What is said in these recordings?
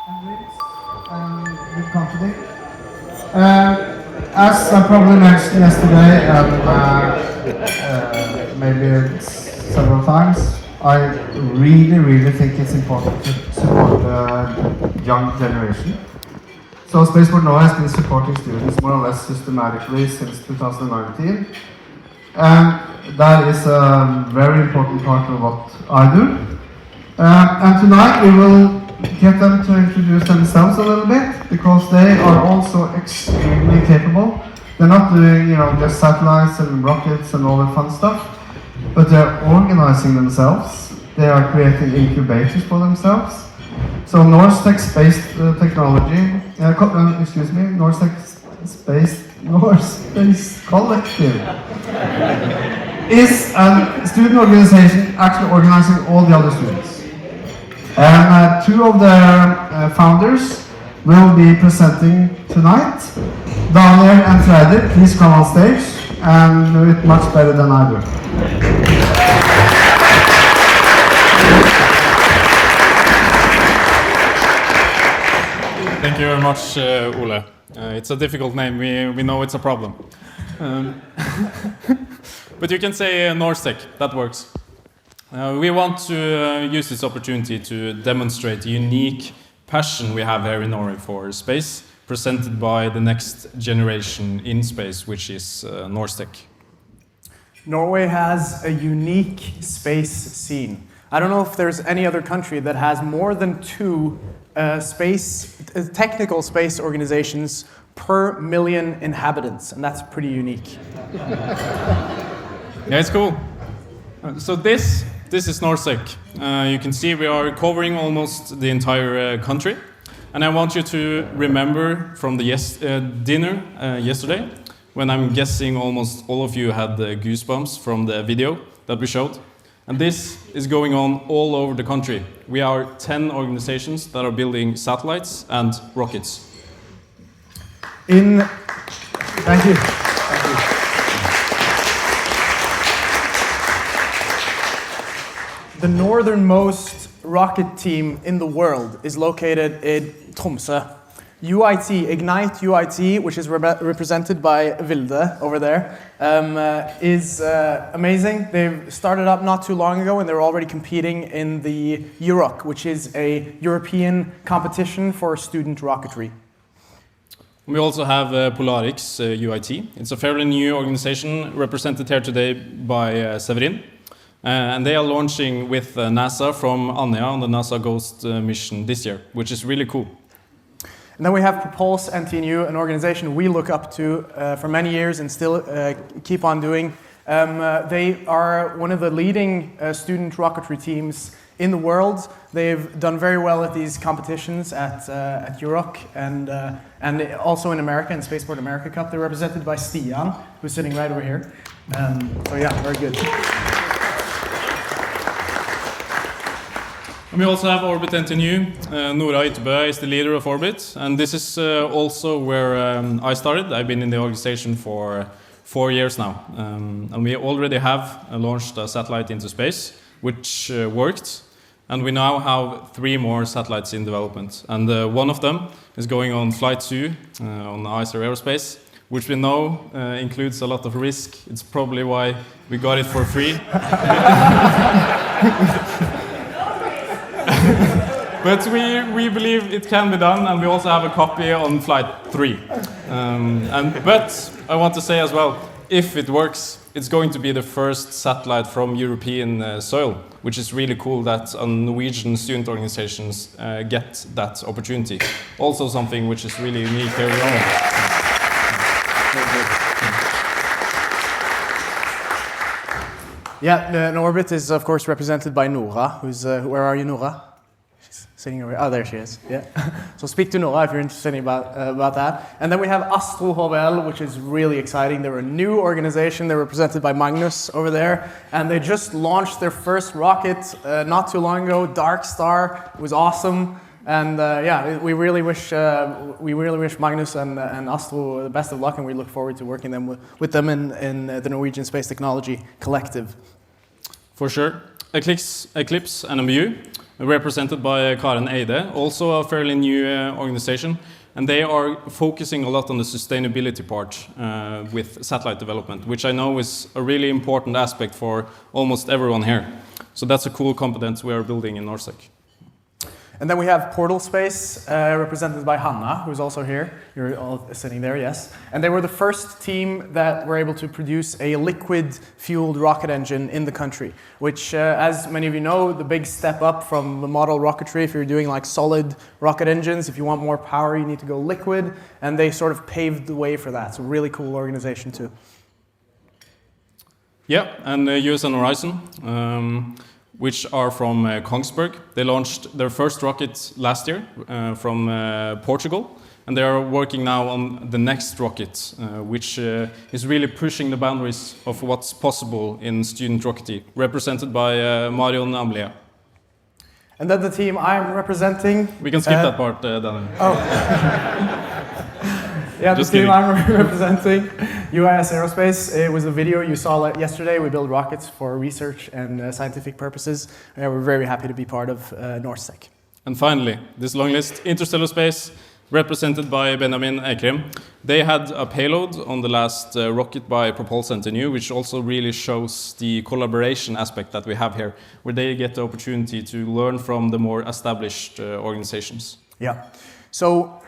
Good company. As I probably mentioned yesterday, maybe several times, I really think it's important to support the young generation. So Spaceport Norway has been supporting students more or less systematically since 2019. And that is a very important part of what I do. And tonight we will get them to introduce themselves a little bit, because they are also extremely capable. They're not doing, just satellites and rockets and all the fun stuff, but they're organizing themselves. They are creating incubators for themselves. So NORSTEC Space Technology, NORSTEC Space Collective is a student organization actually organizing all the other students. And two of their founders will be presenting tonight. Daniel and Fredrik, please come on stage and do it much better than I do. Thank you very much, Ole. It's a difficult name, we know it's a problem. But you can say NORSTEC, that works. We want to use this opportunity to demonstrate the unique passion we have here in Norway for space, presented by the next generation in space, which is NORSTEC. Norway has a unique space scene. I don't know if there's any other country that has more than two technical space organizations per million inhabitants, and that's pretty unique. Yeah, it's cool. So this is NORSTEC. You can see we are covering almost the entire country. And I want you to remember from the dinner yesterday, when I'm guessing almost all of you had the goosebumps from the video that we showed. And this is going on all over the country. We are 10 organizations that are building satellites and rockets. Thank you. The northernmost rocket team in the world is located in Tromsø. UIT, Ignite UIT, which is represented by Vilde over there, is amazing. They've started up not too long ago and they're already competing in the EUROC, which is a European competition for student rocketry. We also have Polarix UIT. It's a fairly new organization represented here today by Severin. And they are launching with NASA from Andøya on the NASA Ghost mission this year, which is really cool. And then we have Propulse NTNU, an organization we look up to for many years and still keep on doing. They are one of the leading student rocketry teams in the world. They've done very well at these competitions at EUROC and also in America, in Spaceport America Cup. They're represented by Stian, who's sitting right over here. So yeah, very good. And we also have Orbit NTNU. Nora Ytebø is the leader of Orbit, and this is also where I started. I've been in the organization for 4 years now, and we already have launched a satellite into space, which worked, and we now have 3 more satellites in development, and one of them is going on Flight 2 on ICER Aerospace, which we know includes a lot of risk. It's probably why we got it for free. But we believe it can be done, and we also have a copy on Flight 3. But I want to say as well, if it works, it's going to be the first satellite from European soil, which is really cool that Norwegian student organizations get that opportunity. Also something which is really unique here in Norway. Yeah, Orbit is of course represented by Nora, who's, where are you, Nora? She's sitting over, oh there she is, yeah. So speak to Nora if you're interested about that. And then we have Astro HVL, which is really exciting. They're a new organization, they're represented by Magnus over there, and they just launched their first rocket not too long ago, Dark Star. It was awesome. And yeah, we really wish Magnus and Astro the best of luck, and we look forward to working with them in the Norwegian Space Technology Collective. For sure. Eclipse and MBU, represented by Karen Eide, also a fairly new organization, and they are focusing a lot on the sustainability part with satellite development, which I know is a really important aspect for almost everyone here. So that's a cool competence we are building in NORSTEC. And then we have Portal Space, represented by Hanna, who's also here. You're all sitting there, yes. And they were the first team that were able to produce a liquid-fueled rocket engine in the country, which, as many of you know, the big step up from the model rocketry. If you're doing like solid rocket engines, if you want more power, you need to go liquid, and they sort of paved the way for that. So really cool organization too. Yeah, and USN Horizon. Which are from Kongsberg. They launched their first rocket last year from Portugal, and they are working now on the next rocket, which is really pushing the boundaries of what's possible in student rocketry, represented by Marion Amlia. And then the team I'm representing... We can skip that part, Daniel. Oh. Yeah, Just the team kidding. I'm representing, UIS Aerospace. It was a video you saw yesterday. We build rockets for research and scientific purposes. We're very happy to be part of NORSTEC. And finally, this long list, Interstellar Space, represented by Benjamin Eikrem. They had a payload on the last rocket by Propulse NTNU, which also really shows the collaboration aspect that we have here, where they get the opportunity to learn from the more established organizations. Yeah. So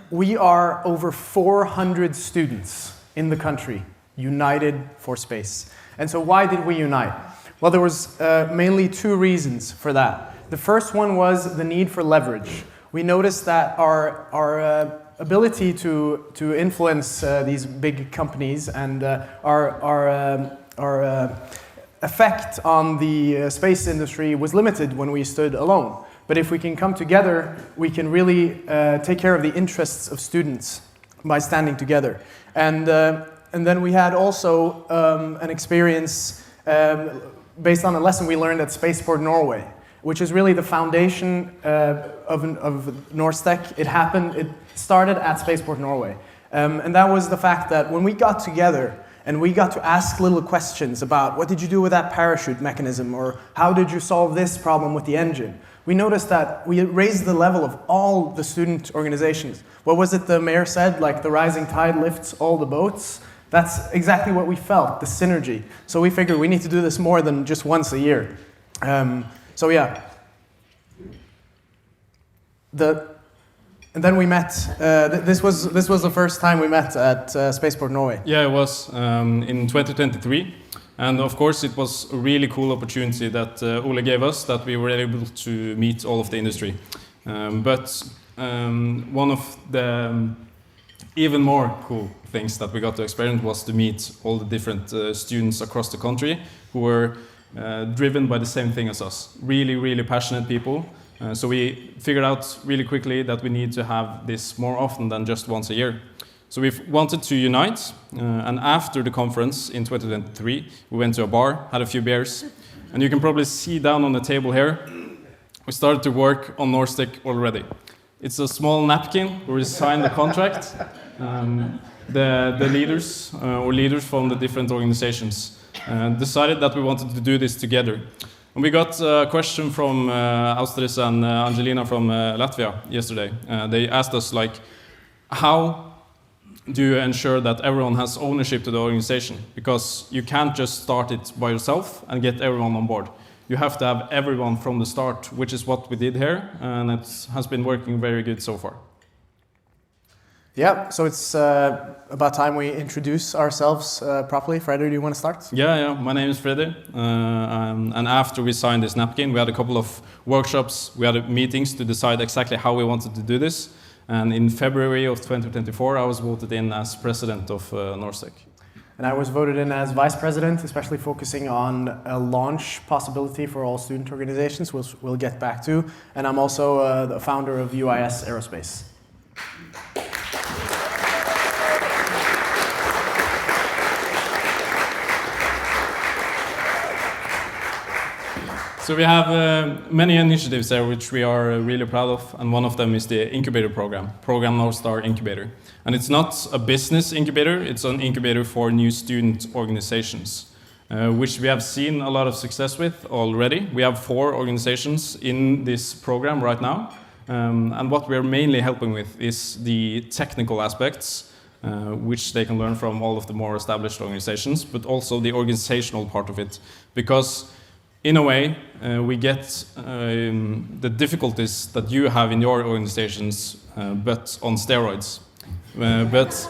we are over 400 students in the country united for space. And so why did we unite? Well, there was mainly two reasons for that. The first one was the need for leverage. We noticed that our ability to influence these big companies and our effect on the space industry was limited when we stood alone. But if we can come together, we can really take care of the interests of students by standing together. And then we had also an experience based on a lesson we learned at Spaceport Norway, which is really the foundation of NORSTEC. It started at Spaceport Norway. And that was the fact that when we got together and we got to ask little questions about what did you do with that parachute mechanism, or how did you solve this problem with the engine, we noticed that we raised the level of all the student organizations. What was it the mayor said, like the rising tide lifts all the boats? That's exactly what we felt, the synergy. So we figured we need to do this more than just once a year. So yeah. And then we met, this was the first time we met at Spaceport Norway. Yeah, it was in 2023. And of course, it was a really cool opportunity that Ole gave us, that we were able to meet all of the industry. But one of the even more cool things that we got to experience was to meet all the different students across the country who were driven by the same thing as us. Really, really passionate people. So we figured out really quickly that we need to have this more often than just once a year. So we wanted to unite, and after the conference in 2023, we went to a bar, had a few beers, and you can probably see down on the table here, we started to work on NORSTEC already. It's a small napkin where we signed the contract. The leaders or leaders from the different organizations decided that we wanted to do this together. And we got a question from Austris and Angelina from Latvia yesterday. They asked us, like, how do you ensure that everyone has ownership to the organization? Because you can't just start it by yourself and get everyone on board. You have to have everyone from the start, which is what we did here, and it has been working very good so far. Yeah, so it's about time we introduce ourselves properly. Freddy, do you want to start? Yeah, my name is Freddy, and after we signed this napkin, we had a couple of workshops, we had meetings to decide exactly how we wanted to do this. And in February of 2024, I was voted in as president of NORSTEC. And I was voted in as vice president, especially focusing on a launch possibility for all student organizations, which we'll get back to. And I'm also the founder of UIS Aerospace. So we have many initiatives there which we are really proud of, and one of them is the incubator program North Star Incubator. And it's not a business incubator, it's an incubator for new student organizations. which we have seen a lot of success with already. We have 4 organizations in this program right now, and what we're mainly helping with is the technical aspects, which they can learn from all of the more established organizations, but also the organizational part of it, because in a way, we get the difficulties that you have in your organizations, but on steroids. But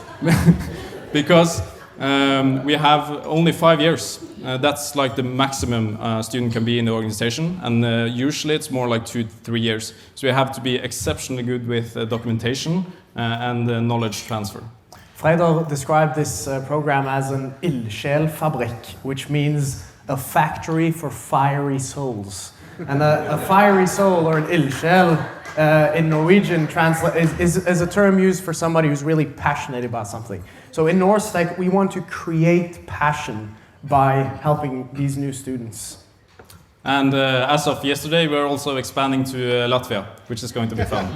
because we have only 5 years. That's like the maximum a student can be in the organization, and usually it's more like 2 to 3 years. So you have to be exceptionally good with documentation and knowledge transfer. Freidor described this program as an ildsjelfabrik, which means a factory for fiery souls. And a fiery soul, or an ildsjel, in Norwegian is a term used for somebody who's really passionate about something. So in NORSTEC, we want to create passion by helping these new students. And as of yesterday, we're also expanding to Latvia, which is going to be fun.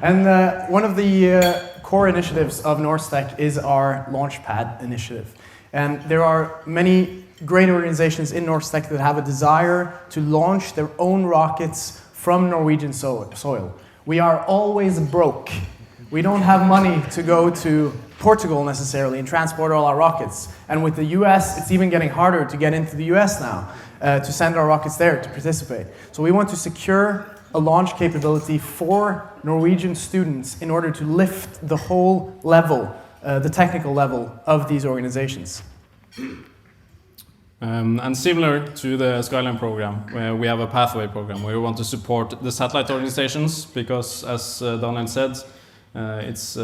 And one of the core initiatives of NORSTEC is our Launchpad initiative. And there are many great organizations in NORSTEC that have a desire to launch their own rockets from Norwegian soil. We are always broke. We don't have money to go to Portugal necessarily and transport all our rockets. And with the US, it's even getting harder to get into the US now, to send our rockets there to participate. So we want to secure a launch capability for Norwegian students in order to lift the whole level, the technical level of these organizations. And similar to the Skyline program, where we have a pathway program where we want to support the satellite organizations, because as Daniel said, it's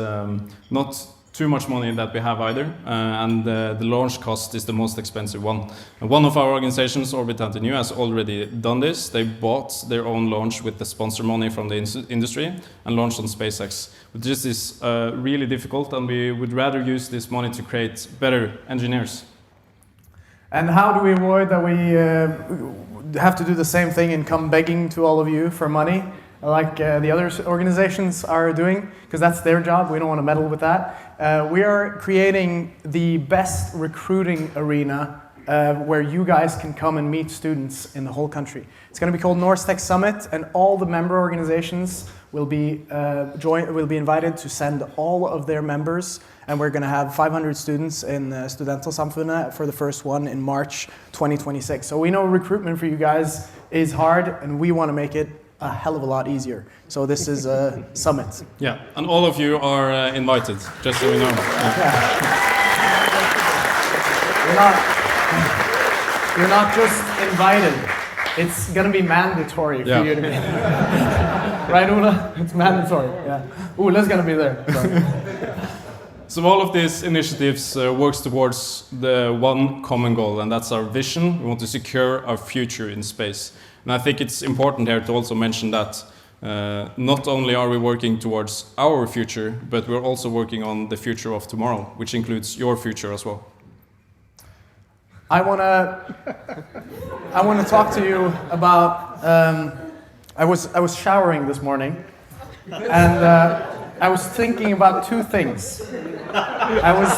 not too much money that we have either, and the launch cost is the most expensive one. And one of our organizations, Orbit NTNU, has already done this. They bought their own launch with the sponsor money from the industry and launched on SpaceX. But this is really difficult, and we would rather use this money to create better engineers. And how do we avoid that we have to do the same thing and come begging to all of you for money, like the other organizations are doing, because that's their job. We don't want to meddle with that. We are creating the best recruiting arena where you guys can come and meet students in the whole country. It's going to be called NORSTEC Summit, and all the member organizations will be invited to send all of their members, and we're going to have 500 students in Studentersamfunnet for the first one in March 2026. So we know recruitment for you guys is hard, and we want to make it a hell of a lot easier. So this is a summit. Yeah, and all of you are invited, just so we know. Yeah. You're not just invited. It's going to be mandatory for you to be. Right, Ola? It's mandatory. Yeah. Ola's going to be there. So all of these initiatives works towards the one common goal, and that's our vision. We want to secure our future in space. And I think it's important here to also mention that not only are we working towards our future, but we're also working on the future of tomorrow, which includes your future as well. I want to talk to you about. I was showering this morning, and I was thinking about two things. I was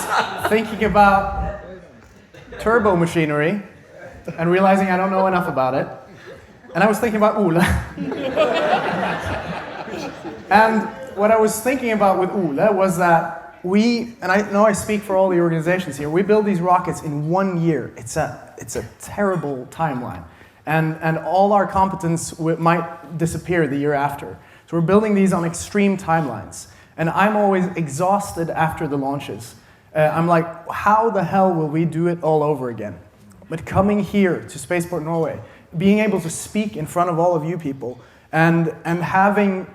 thinking about turbo machinery and realizing I don't know enough about it. And I was thinking about Ole. And what I was thinking about with Ole was that and I know I speak for all the organizations here, we build these rockets in 1 year. It's a terrible timeline. And all our competence might disappear the year after. So we're building these on extreme timelines. And I'm always exhausted after the launches. I'm like, how the hell will we do it all over again? But coming here to Spaceport Norway, being able to speak in front of all of you people, and having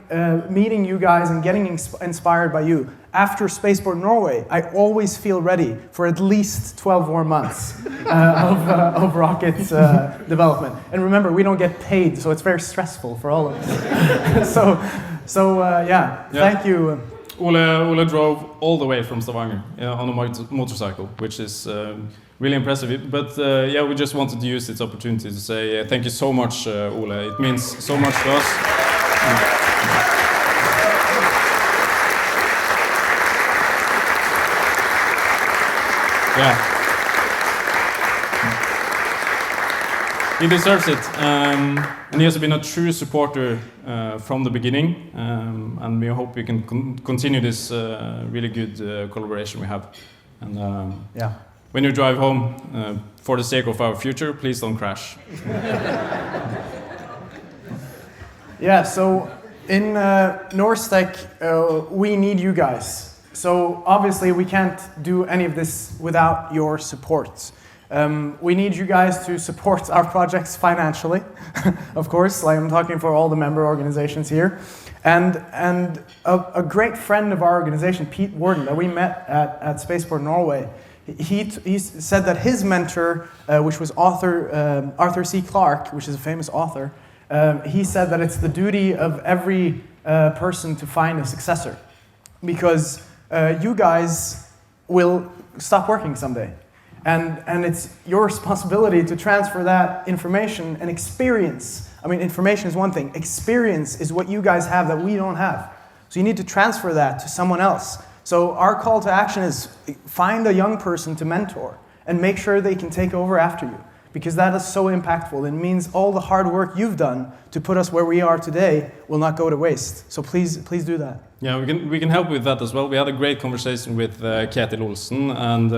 meeting you guys and getting inspired by you. After Spaceport Norway, I always feel ready for at least 12 more months of rocket development. And remember, we don't get paid, so it's very stressful for all of us. Yeah, thank you. Ole drove all the way from Stavanger on a motorcycle, which is really impressive. But yeah, we just wanted to use this opportunity to say thank you so much, Ole. It means so much to us. Yeah. He deserves it. And he has been a true supporter from the beginning. And we hope we can continue this really good collaboration we have. And Yeah. when you drive home, for the sake of our future, please don't crash. Yeah, so in NORSTEC, we need you guys. So obviously we can't do any of this without your support. We need you guys to support our projects financially, of course, like I'm talking for all the member organizations here. And a great friend of our organization, Pete Warden, that we met at Spaceport Norway, he said that his mentor, which was Arthur C. Clarke, which is a famous author, he said that it's the duty of every person to find a successor, because you guys will stop working someday. And it's your responsibility to transfer that information and experience. I mean, information is one thing. Experience is what you guys have that we don't have. So you need to transfer that to someone else. So our call to action is find a young person to mentor and make sure they can take over after you, because that is so impactful. It means all the hard work you've done to put us where we are today will not go to waste. So please do that. Yeah, we can help with that as well. We had a great conversation with Ketil Olsen and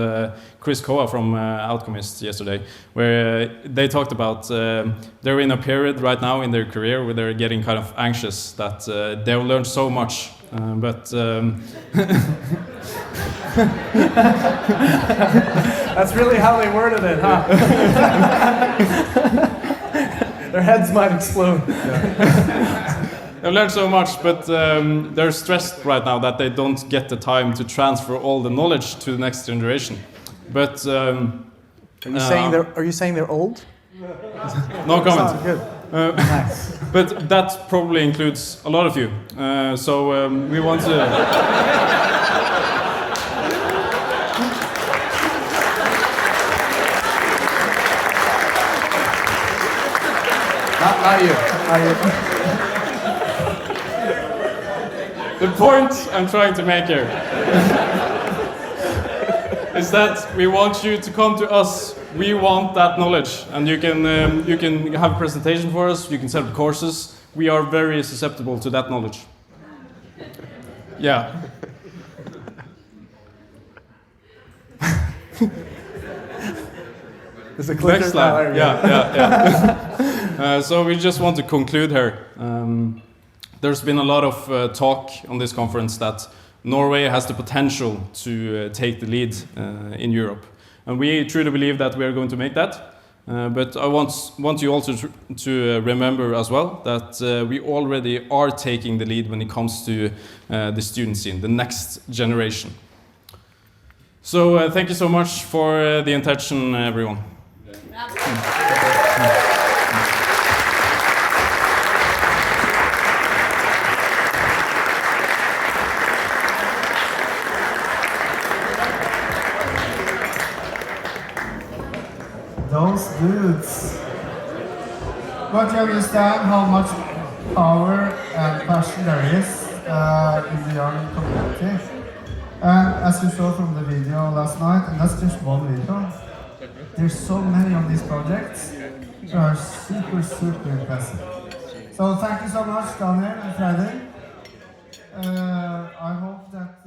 Chris Koa from Outcomist yesterday, where they talked about they're in a period right now in their career where they're getting kind of anxious that they'll learn so much, but That's really how they worded it, huh? Their heads might explode. They've learned so much, but they're stressed right now that they don't get the time to transfer all the knowledge to the next generation. But Are you saying they're old? no comment. Sounds good. Nice. But that probably includes a lot of you. So we want to. Not you. The point I'm trying to make here is that we want you to come to us. We want that knowledge, and you can have a presentation for us. You can set up courses. We are very susceptible to that knowledge. Yeah. There's a clicker. Next slide. Yeah. So we just want to conclude here. There's been a lot of talk on this conference that Norway has the potential to take the lead in Europe. And we truly believe that we are going to make that. But I want you also to remember as well that we already are taking the lead when it comes to the student scene, the next generation. So thank you so much for the attention, everyone. Those dudes. But you understand how much power and passion there is in the young community. And as you saw from the video last night, and that's just one video, there's so many of these projects that are super, super impressive. So thank you so much, Daniel and Freddy. I hope that